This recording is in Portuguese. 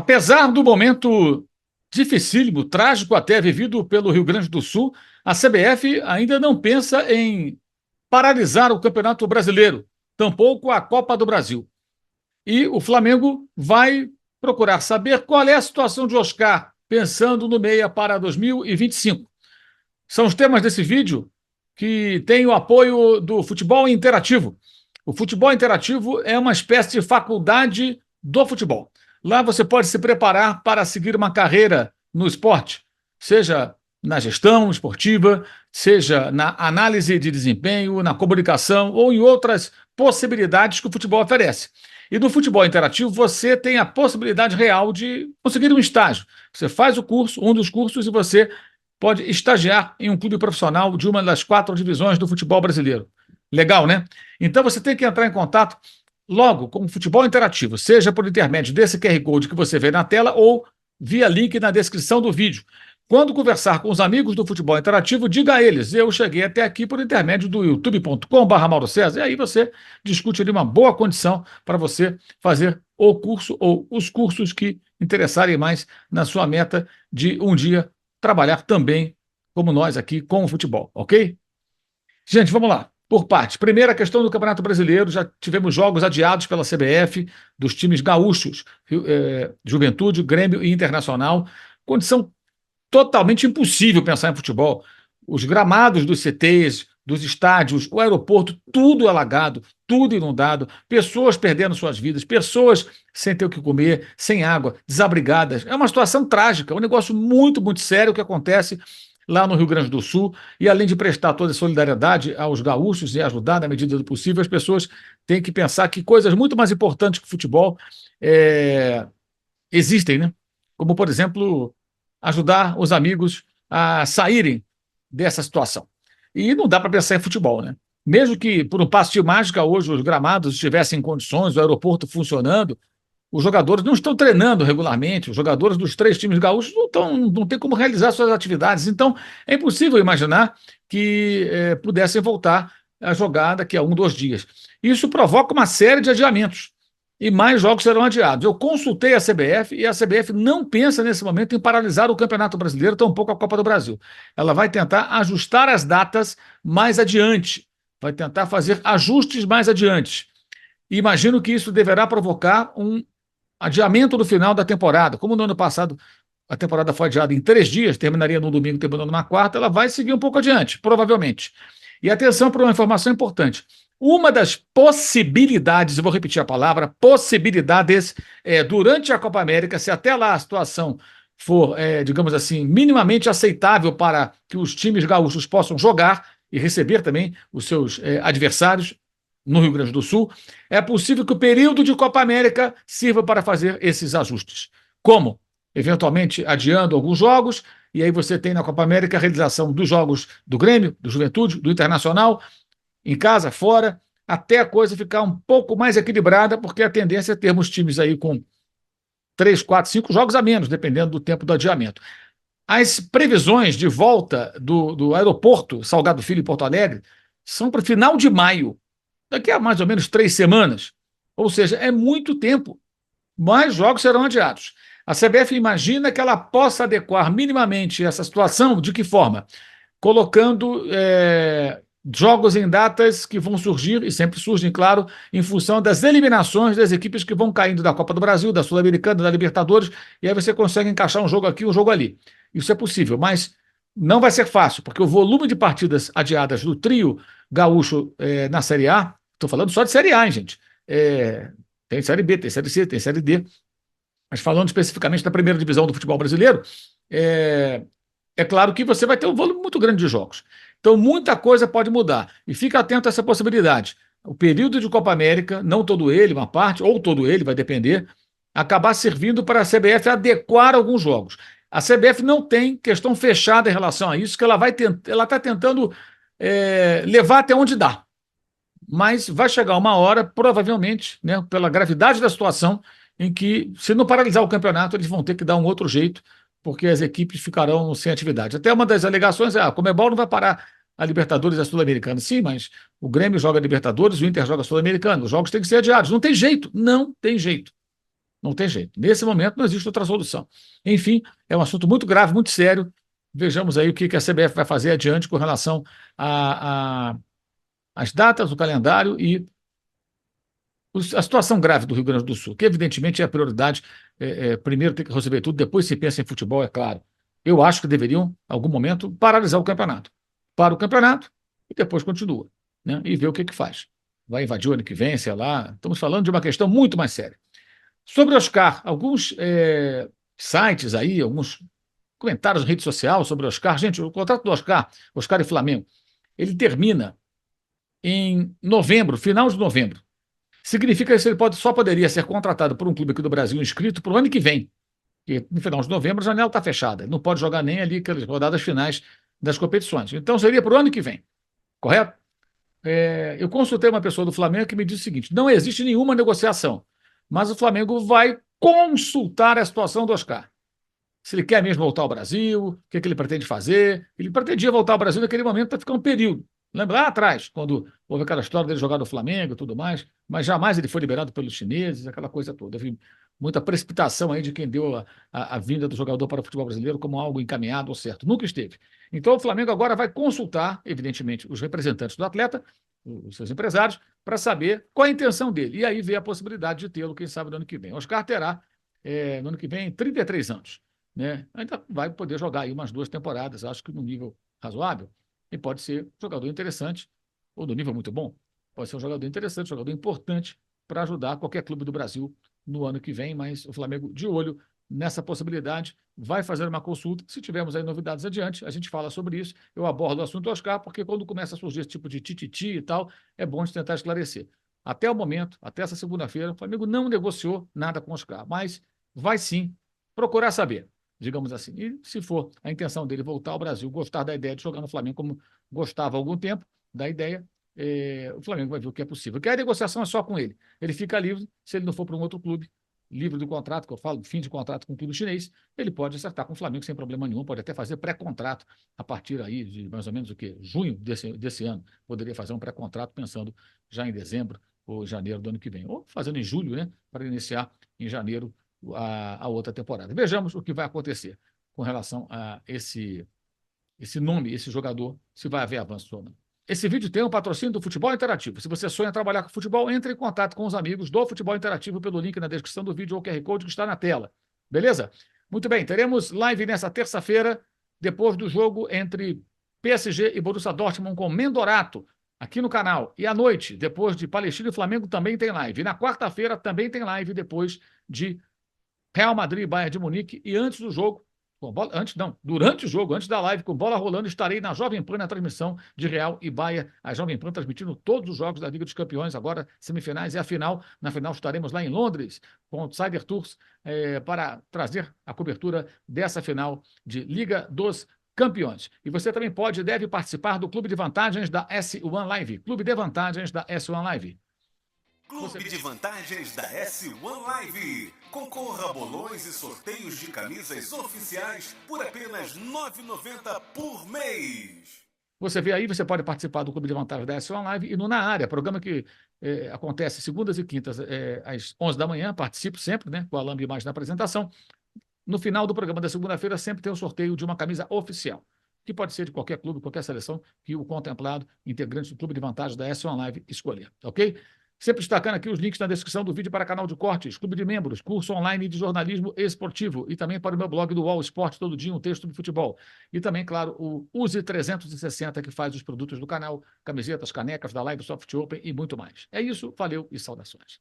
Apesar do momento dificílimo, trágico até, vivido pelo Rio Grande do Sul, a CBF ainda não pensa em paralisar o Campeonato Brasileiro, tampouco a Copa do Brasil. E o Flamengo vai procurar saber qual é a situação de Oscar, pensando no meia para 2025. São os temas desse vídeo que tem o apoio do Futebol Interativo. O Futebol Interativo é uma espécie de faculdade do futebol. Lá você pode se preparar para seguir uma carreira no esporte, seja na gestão esportiva, seja na análise de desempenho, na comunicação ou em outras possibilidades que o futebol oferece. E no futebol interativo você tem a possibilidade real de conseguir um estágio. Você faz o curso, um dos cursos, e você pode estagiar em um clube profissional de uma das 4 divisões do futebol brasileiro. Legal, né? Então você tem que entrar em contato logo com o Futebol Interativo, seja por intermédio desse QR Code que você vê na tela ou via link na descrição do vídeo. Quando conversar com os amigos do Futebol Interativo, diga a eles: eu cheguei até aqui por intermédio do youtube.com/Mauro César, e aí você discute ali uma boa condição para você fazer o curso ou os cursos que interessarem mais na sua meta de um dia trabalhar também, como nós aqui, com o futebol, ok? Gente, vamos lá. Por parte. Primeira questão do Campeonato Brasileiro, já tivemos jogos adiados pela CBF, dos times gaúchos, Juventude, Grêmio e Internacional. Condição totalmente impossível pensar em futebol. Os gramados dos CTs, dos estádios, o aeroporto, tudo alagado, tudo inundado, pessoas perdendo suas vidas, pessoas sem ter o que comer, sem água, desabrigadas. É uma situação trágica, é um negócio muito, muito sério que acontece lá no Rio Grande do Sul, e além de prestar toda a solidariedade aos gaúchos e ajudar na medida do possível, as pessoas têm que pensar que coisas muito mais importantes que o futebol existem, né? Como, por exemplo, ajudar os amigos a saírem dessa situação. E não dá para pensar em futebol, né? Mesmo que, por um passo de mágica, hoje os gramados estivessem em condições, o aeroporto funcionando, os jogadores não estão treinando regularmente, os jogadores dos 3 times gaúchos não têm como realizar suas atividades. Então, é impossível imaginar que pudessem voltar a jogar daqui a 1, 2 dias. Isso provoca uma série de adiamentos e mais jogos serão adiados. Eu consultei a CBF e a CBF não pensa nesse momento em paralisar o Campeonato Brasileiro, tampouco a Copa do Brasil. Ela vai tentar ajustar as datas mais adiante, vai tentar fazer ajustes mais adiante. E imagino que isso deverá provocar um adiamento do final da temporada. Como no ano passado a temporada foi adiada em 3 dias, terminaria no domingo, terminando na quarta, ela vai seguir um pouco adiante, provavelmente. E atenção para uma informação importante. Uma das possibilidades, eu vou repetir a palavra, possibilidades, durante a Copa América, se até lá a situação for, digamos assim, minimamente aceitável para que os times gaúchos possam jogar e receber também os seus adversários no Rio Grande do Sul, é possível que o período de Copa América sirva para fazer esses ajustes. Como? Eventualmente adiando alguns jogos, e aí você tem na Copa América a realização dos jogos do Grêmio, do Juventude, do Internacional, em casa, fora, até a coisa ficar um pouco mais equilibrada, porque a tendência é termos times aí com 3, 4, 5 jogos a menos, dependendo do tempo do adiamento. As previsões de volta do aeroporto Salgado Filho em Porto Alegre são para o final de maio, daqui a mais ou menos 3 semanas. Ou seja, é muito tempo. Mais jogos serão adiados. A CBF imagina que ela possa adequar minimamente essa situação. De que forma? Colocando jogos em datas que vão surgir, e sempre surgem, claro, em função das eliminações das equipes que vão caindo da Copa do Brasil, da Sul-Americana, da Libertadores, e aí você consegue encaixar um jogo aqui, um jogo ali. Isso é possível, mas não vai ser fácil, porque o volume de partidas adiadas do trio gaúcho na Série A, estou falando só de Série A, hein, gente? Tem Série B, tem Série C, tem Série D, mas falando especificamente da primeira divisão do futebol brasileiro, é claro que você vai ter um volume muito grande de jogos. Então, muita coisa pode mudar. E fica atento a essa possibilidade. O período de Copa América, não todo ele, uma parte, ou todo ele, vai depender, acabar servindo para a CBF adequar alguns jogos. A CBF não tem questão fechada em relação a isso, que ela está tentando levar até onde dá. Mas vai chegar uma hora, provavelmente, né, pela gravidade da situação, em que, se não paralisar o campeonato, eles vão ter que dar um outro jeito, porque as equipes ficarão sem atividade. Até uma das alegações é: a Conmebol não vai parar a Libertadores e a Sul-Americana. Sim, mas o Grêmio joga Libertadores, o Inter joga Sul-Americana. Os jogos têm que ser adiados. Não tem jeito. Não tem jeito. Não tem jeito. Nesse momento não existe outra solução. Enfim, é um assunto muito grave, muito sério. Vejamos aí o que a CBF vai fazer adiante com relação às datas, o calendário e a situação grave do Rio Grande do Sul, que evidentemente é a prioridade. Primeiro tem que resolver tudo, depois se pensa em futebol, é claro. Eu acho que deveriam, em algum momento, paralisar o campeonato. Para o campeonato e depois continua, né? E ver o que faz. Vai invadir o ano que vem, sei lá. Estamos falando de uma questão muito mais séria. Sobre o Oscar, alguns sites aí, alguns comentários na rede social sobre o Oscar. Gente, o contrato do Oscar, Oscar e Flamengo, ele termina em novembro, final de novembro. Significa que ele só poderia ser contratado por um clube aqui do Brasil inscrito para o ano que vem. E no final de novembro a janela está fechada. Não pode jogar nem ali aquelas rodadas finais das competições. Então seria para o ano que vem, correto? Eu consultei uma pessoa do Flamengo que me disse o seguinte: não existe nenhuma negociação, mas o Flamengo vai consultar a situação do Oscar. Se ele quer mesmo voltar ao Brasil, o que ele pretende fazer. Ele pretendia voltar ao Brasil naquele momento para ficar um período. Lembra lá atrás, quando houve aquela história dele jogar no Flamengo e tudo mais, mas jamais ele foi liberado pelos chineses, aquela coisa toda. Houve muita precipitação aí de quem deu a vinda do jogador para o futebol brasileiro como algo encaminhado ou certo. Nunca esteve. Então o Flamengo agora vai consultar, evidentemente, os representantes do atleta, os seus empresários, para saber qual é a intenção dele. E aí vê a possibilidade de tê-lo, quem sabe, no ano que vem. Oscar terá, no ano que vem, 33 anos. Né? Ainda vai poder jogar aí umas 2 temporadas, acho que no nível razoável, e pode ser um jogador interessante, ou do nível muito bom, pode ser um jogador interessante, um jogador importante para ajudar qualquer clube do Brasil no ano que vem, mas o Flamengo de olho nessa possibilidade, vai fazer uma consulta, se tivermos aí novidades adiante, a gente fala sobre isso, eu abordo o assunto Oscar, porque quando começa a surgir esse tipo de tititi e tal, é bom de tentar esclarecer. Até o momento, até essa segunda-feira, o Flamengo não negociou nada com o Oscar, mas vai sim procurar saber, digamos assim. E se for a intenção dele voltar ao Brasil, gostar da ideia de jogar no Flamengo como gostava há algum tempo, da ideia, o Flamengo vai ver o que é possível. Porque a negociação é só com ele. Ele fica livre, se ele não for para um outro clube, livre do contrato, que eu falo, fim de contrato com o clube chinês, ele pode acertar com o Flamengo sem problema nenhum, pode até fazer pré-contrato a partir aí de mais ou menos o quê? Junho desse ano. Poderia fazer um pré-contrato pensando já em dezembro ou janeiro do ano que vem. Ou fazendo em julho, né? Para iniciar em janeiro a outra temporada. Vejamos o que vai acontecer com relação a esse nome, esse jogador, se vai haver avanço ou não. Esse vídeo tem um patrocínio do Futebol Interativo. Se você sonha trabalhar com futebol, entre em contato com os amigos do Futebol Interativo pelo link na descrição do vídeo ou QR Code que está na tela. Beleza? Muito bem, teremos live nessa terça-feira, depois do jogo entre PSG e Borussia Dortmund com Mendorato, aqui no canal. E à noite, depois de Palestina e Flamengo, também tem live. E na quarta-feira também tem live, depois de Real Madrid e Bayern de Munique. E antes do jogo, durante o jogo, antes da live, com bola rolando, estarei na Jovem Pan na transmissão de Real e Bayern. A Jovem Pan transmitindo todos os jogos da Liga dos Campeões, agora semifinais e a final. Na final estaremos lá em Londres, com o Cyber Tours, para trazer a cobertura dessa final de Liga dos Campeões. E você também pode e deve participar do Clube de Vantagens da S1 Live. Clube de Vantagens da S1 Live. Clube de Vantagens da S1 Live. Concorra a bolões e sorteios de camisas oficiais por apenas R$ 9,90 por mês. Você vê aí, você pode participar do Clube de Vantagens da S1 Live e no Na Área, programa que acontece segundas e quintas às 11 da manhã, participo sempre, né, com a Alambi mais na apresentação. No final do programa da segunda-feira sempre tem o sorteio de uma camisa oficial, que pode ser de qualquer clube, qualquer seleção que o contemplado, integrante do Clube de Vantagens da S1 Live, escolher, ok? Sempre destacando aqui os links na descrição do vídeo para canal de cortes, clube de membros, curso online de jornalismo esportivo e também para o meu blog do UOL Esporte, todo dia um texto de futebol. E também, claro, o Use 360 que faz os produtos do canal, camisetas, canecas da Live Soft Open e muito mais. É isso, valeu e saudações.